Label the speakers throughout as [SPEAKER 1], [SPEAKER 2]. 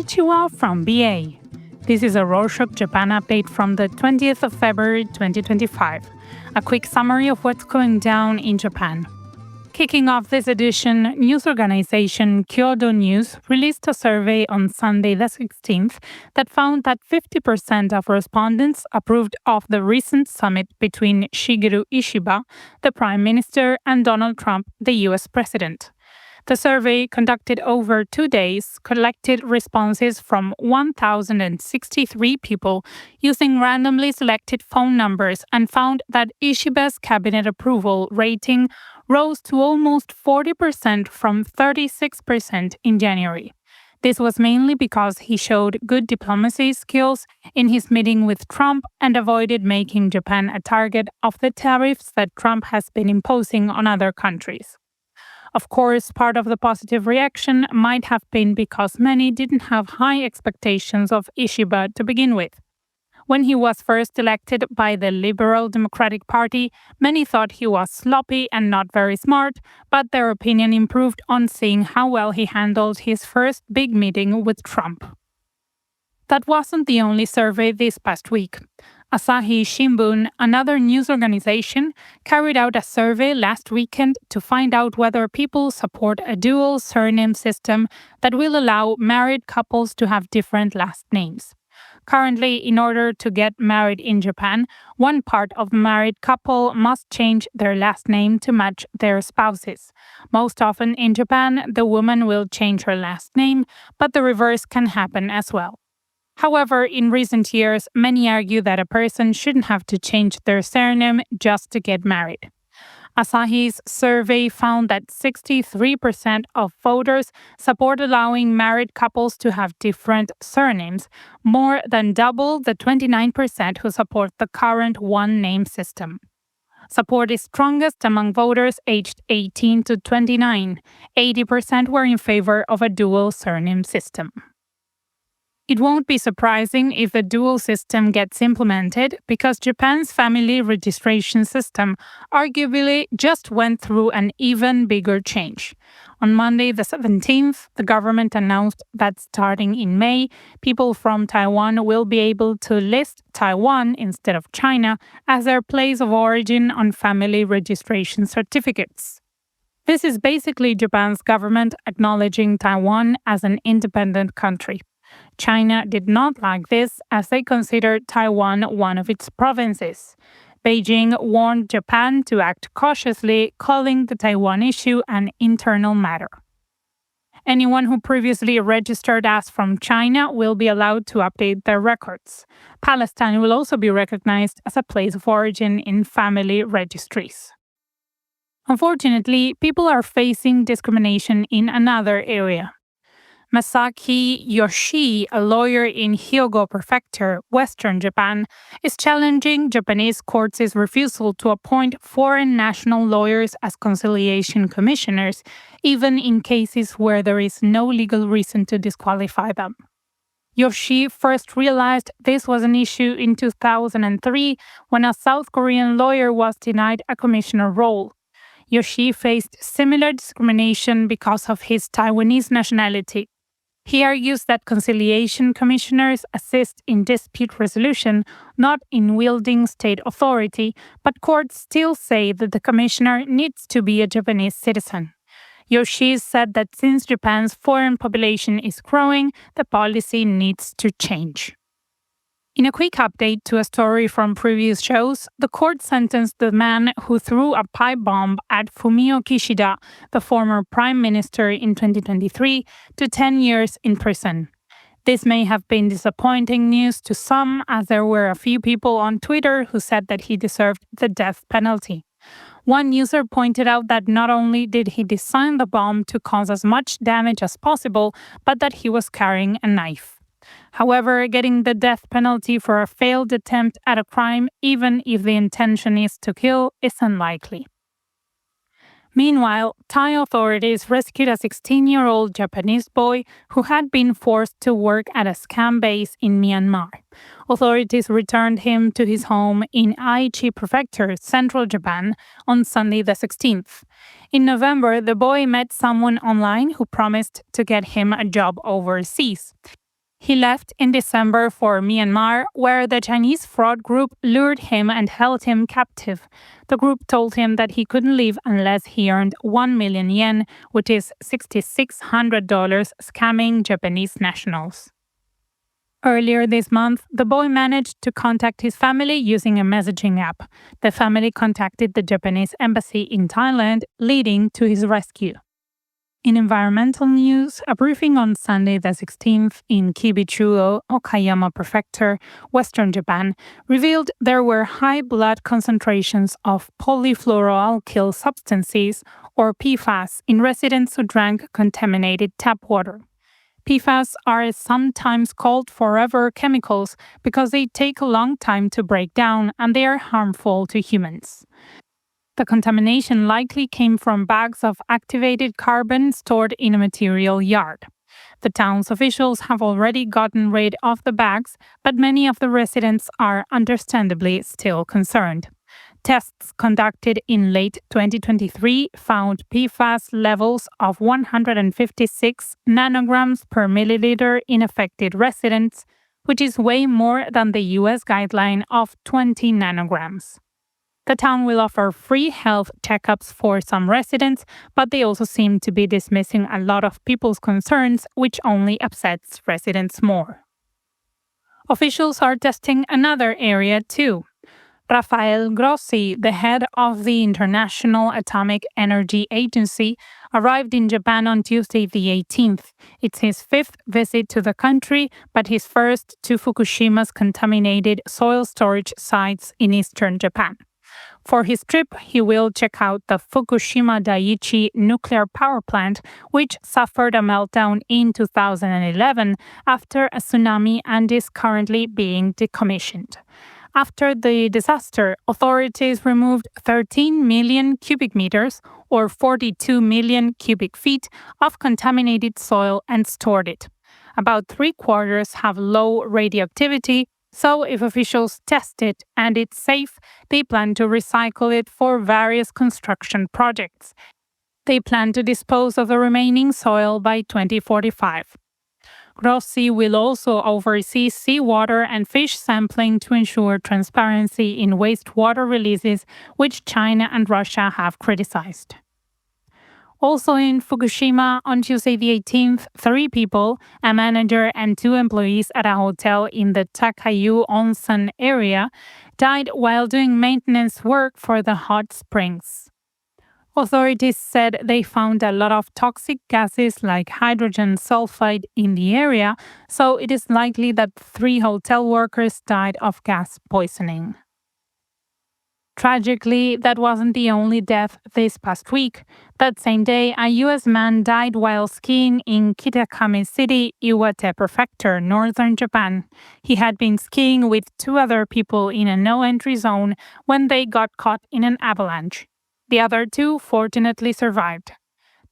[SPEAKER 1] Konnichiwa from BA. This is a Rorschach Japan update from the 20th of February 2025. A quick summary of what's going down in Japan. Kicking off this edition, news organization Kyodo News released a survey on Sunday the 16th that found that 50% of respondents approved of the recent summit between Shigeru Ishida, the Prime Minister, and Donald Trump, the US President. The survey, conducted over 2 days, collected responses from 1,063 people using randomly selected phone numbers and found that Ishiba's cabinet approval rating rose to almost 40% from 36% in January. This was mainly because he showed good diplomacy skills in his meeting with Trump and avoided making Japan a target of the tariffs that Trump has been imposing on other countries. Of course, part of the positive reaction might have been because many didn't have high expectations of Ishiba to begin with. When he was first elected by the Liberal Democratic Party, many thought he was sloppy and not very smart, but their opinion improved on seeing how well he handled his first big meeting with Trump. That wasn't the only survey this past week. Asahi Shimbun, another news organization, carried out a survey last weekend to find out whether people support a dual surname system that will allow married couples to have different last names. Currently, in order to get married in Japan, one part of the married couple must change their last name to match their spouse's. Most often in Japan, the woman will change her last name, but the reverse can happen as well. However, in recent years, many argue that a person shouldn't have to change their surname just to get married. Asahi's survey found that 63% of voters support allowing married couples to have different surnames, more than double the 29% who support the current one-name system. Support is strongest among voters aged 18 to 29. 80% were in favor of a dual surname system. It won't be surprising if the dual system gets implemented because Japan's family registration system arguably just went through an even bigger change. On Monday the 17th, the government announced that starting in May, people from Taiwan will be able to list Taiwan instead of China as their place of origin on family registration certificates. This is basically Japan's government acknowledging Taiwan as an independent country. China did not like this as they considered Taiwan one of its provinces. Beijing warned Japan to act cautiously, calling the Taiwan issue an internal matter. Anyone who previously registered as from China will be allowed to update their records. Palestine will also be recognized as a place of origin in family registries. Unfortunately, people are facing discrimination in another area. Masaki Yoshii, a lawyer in Hyogo Prefecture, Western Japan, is challenging Japanese courts' refusal to appoint foreign national lawyers as conciliation commissioners, even in cases where there is no legal reason to disqualify them. Yoshii first realized this was an issue in 2003 when a South Korean lawyer was denied a commissioner role. Yoshii faced similar discrimination because of his Taiwanese nationality. He argues that conciliation commissioners assist in dispute resolution, not in wielding state authority, but courts still say that the commissioner needs to be a Japanese citizen. Yoshii said that since Japan's foreign population is growing, the policy needs to change. In a quick update to a story from previous shows, the court sentenced the man who threw a pipe bomb at Fumio Kishida, the former prime minister, in 2023, to 10 years in prison. This may have been disappointing news to some, as there were a few people on Twitter who said that he deserved the death penalty. One user pointed out that not only did he design the bomb to cause as much damage as possible, but that he was carrying a knife. However, getting the death penalty for a failed attempt at a crime, even if the intention is to kill, is unlikely. Meanwhile, Thai authorities rescued a 16-year-old Japanese boy who had been forced to work at a scam base in Myanmar. Authorities returned him to his home in Aichi Prefecture, central Japan, on Sunday the 16th. In November, the boy met someone online who promised to get him a job overseas. He left in December for Myanmar, where the Chinese fraud group lured him and held him captive. The group told him that he couldn't leave unless he earned 1 million yen, which is $6,600, scamming Japanese nationals. Earlier this month, the boy managed to contact his family using a messaging app. The family contacted the Japanese embassy in Thailand, leading to his rescue. In environmental news, a briefing on Sunday the 16th in Kibichuo, Okayama Prefecture, Western Japan, revealed there were high blood concentrations of polyfluoroalkyl substances, or PFAS, in residents who drank contaminated tap water. PFAS are sometimes called forever chemicals because they take a long time to break down and they are harmful to humans. The contamination likely came from bags of activated carbon stored in a material yard. The town's officials have already gotten rid of the bags, but many of the residents are understandably still concerned. Tests conducted in late 2023 found PFAS levels of 156 nanograms per milliliter in affected residents, which is way more than the US guideline of 20 nanograms. The town will offer free health checkups for some residents, but they also seem to be dismissing a lot of people's concerns, which only upsets residents more. Officials are testing another area too. Rafael Grossi, the head of the International Atomic Energy Agency, arrived in Japan on Tuesday the 18th. It's his fifth visit to the country, but his first to Fukushima's contaminated soil storage sites in eastern Japan. For his trip, he will check out the Fukushima Daiichi nuclear power plant, which suffered a meltdown in 2011 after a tsunami and is currently being decommissioned. After the disaster, authorities removed 13 million cubic meters, or 42 million cubic feet, of contaminated soil and stored it. About 3/4 have low radioactivity, so if officials test it and it's safe, they plan to recycle it for various construction projects. They plan to dispose of the remaining soil by 2045. Grossi will also oversee seawater and fish sampling to ensure transparency in wastewater releases, which China and Russia have criticized. Also in Fukushima, on Tuesday the 18th, 3 people, a manager and 2 employees at a hotel in the Takayu Onsen area, died while doing maintenance work for the hot springs. Authorities said they found a lot of toxic gases like hydrogen sulfide in the area, so it is likely that 3 hotel workers died of gas poisoning. Tragically, that wasn't the only death this past week. That same day, a US man died while skiing in Kitakami City, Iwate Prefecture, northern Japan. He had been skiing with 2 other people in a no-entry zone when they got caught in an avalanche. The other 2 fortunately survived.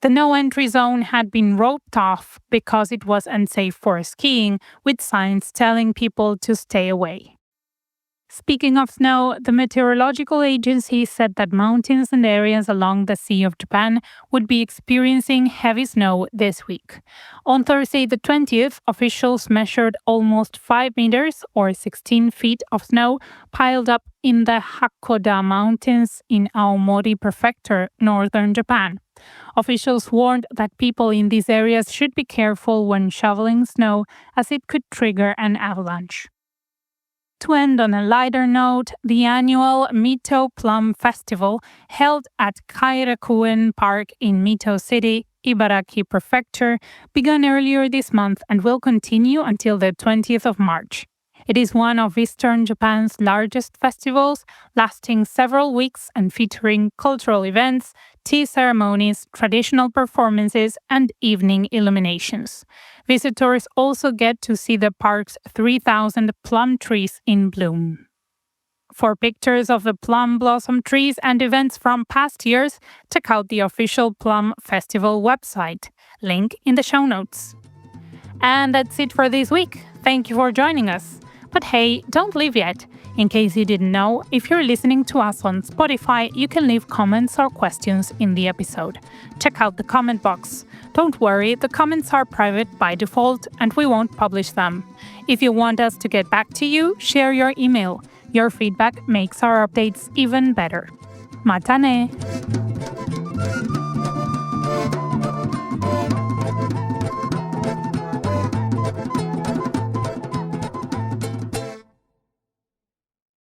[SPEAKER 1] The no-entry zone had been roped off because it was unsafe for skiing, with signs telling people to stay away. Speaking of snow, the Meteorological Agency said that mountains and areas along the Sea of Japan would be experiencing heavy snow this week. On Thursday the 20th, officials measured almost 5 meters or 16 feet of snow piled up in the Hakoda Mountains in Aomori Prefecture, northern Japan. Officials warned that people in these areas should be careful when shoveling snow as it could trigger an avalanche. To end on a lighter note, the annual Mito Plum Festival, held at Kairakuen Park in Mito City, Ibaraki Prefecture, began earlier this month and will continue until the 20th of March. It is one of Eastern Japan's largest festivals, lasting several weeks and featuring cultural events, tea ceremonies, traditional performances, and evening illuminations. Visitors also get to see the park's 3,000 plum trees in bloom. For pictures of the plum blossom trees and events from past years, check out the official Plum Festival website. Link in the show notes. And that's it for this week. Thank you for joining us. But hey, don't leave yet. In case you didn't know, if you're listening to us on Spotify, you can leave comments or questions in the episode. Check out the comment box. Don't worry, the comments are private by default and we won't publish them. If you want us to get back to you, share your email. Your feedback makes our updates even better. Matane!